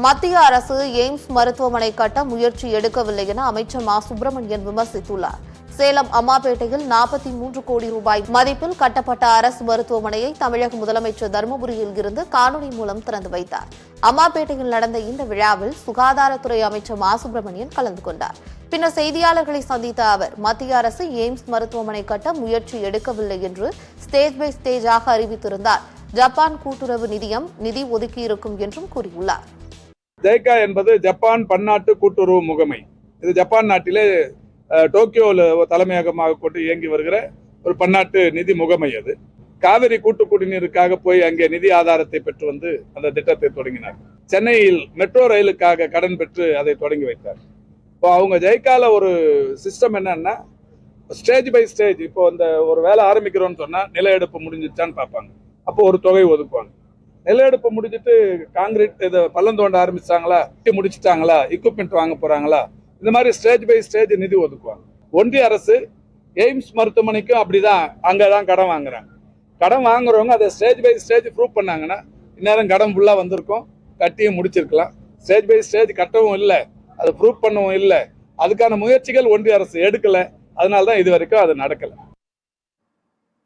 மத்திய அரசு எய்ம்ஸ் மருத்துவமனை கட்ட முயற்சி எடுக்கவில்லை என அமைச்சர் மா சுப்பிரமணியன் விமர்சித்துள்ளார். சேலம் அம்மாபேட்டையில் 43 கோடி ரூபாய் மதிப்பில் கட்டப்பட்ட அரசு மருத்துவமனையை தமிழக முதலமைச்சர் தருமபுரியில் இருந்து காணொலி மூலம் திறந்து வைத்தார். அம்மாபேட்டையில் நடந்த இந்த விழாவில் சுகாதாரத்துறை அமைச்சர் மா சுப்பிரமணியன் கலந்து கொண்டார். பின்னர் செய்தியாளர்களை சந்தித்த அவர் மத்திய அரசு எய்ம்ஸ் மருத்துவமனை கட்ட முயற்சி எடுக்கவில்லை என்று ஸ்டேஜ் பை ஸ்டேஜாக அறிவித்திருந்தார். ஜப்பான் கூட்டுறவு நிதியம் நிதி ஒதுக்கியிருக்கும் என்றும் கூறியுள்ளார். ஜைகா என்பது ஜப்பான் பன்னாட்டு கூட்டுறவு முகமை. இது ஜப்பான் நாட்டிலே டோக்கியோவில் தலைமையகமாக கொண்டு இயங்கி வருகிற ஒரு பன்னாட்டு நிதி முகமை. அது காவிரி கூட்டு குடிநீருக்காக போய் அங்கே நிதி ஆதாரத்தை பெற்று வந்து அந்த திட்டத்தை தொடங்கினார். சென்னையில் மெட்ரோ ரயிலுக்காக கடன் பெற்று அதை தொடங்கி வைத்தார். இப்போ அவங்க ஜைகால ஒரு சிஸ்டம் என்னன்னா ஸ்டேஜ் பை ஸ்டேஜ். இப்போ இந்த ஒரு வேலை ஆரம்பிக்கிறோம்னு சொன்னா நில எடுப்பு முடிஞ்சிச்சான்னு பார்ப்பாங்க. அப்போ ஒரு தொகை ஒதுக்குவாங்க. நில எடுப்பு முடிஞ்சிட்டு காங்கிரீட் இதை பள்ளம் தோண்ட ஆரம்பிச்சாங்களா, முடிச்சுட்டாங்களா, எக்யூப்மெண்ட் வாங்க போறாங்களா, இந்த மாதிரி ஸ்டேஜ் பை ஸ்டேஜ் நிதி ஒதுக்குவாங்க. ஒன்றிய அரசு எய்ம்ஸ் மருத்துவமனைக்கும் அப்படிதான், அங்கதான் கடன் வாங்குறாங்க. கடன் வாங்குறவங்க அதை ஸ்டேஜ் பை ஸ்டேஜ் ப்ரூவ் பண்ணாங்கன்னா இந்நேரம் கடன் ஃபுல்லா வந்திருக்கும், கட்டியும் முடிச்சிருக்கலாம். ஸ்டேஜ் பை ஸ்டேஜ் கட்டவும் இல்லை, அதை ப்ரூவ் பண்ணவும் இல்லை. அதுக்கான முயற்சிகள் ஒன்றிய அரசு எடுக்கல. அதனால்தான் இது வரைக்கும் அது நடக்கல.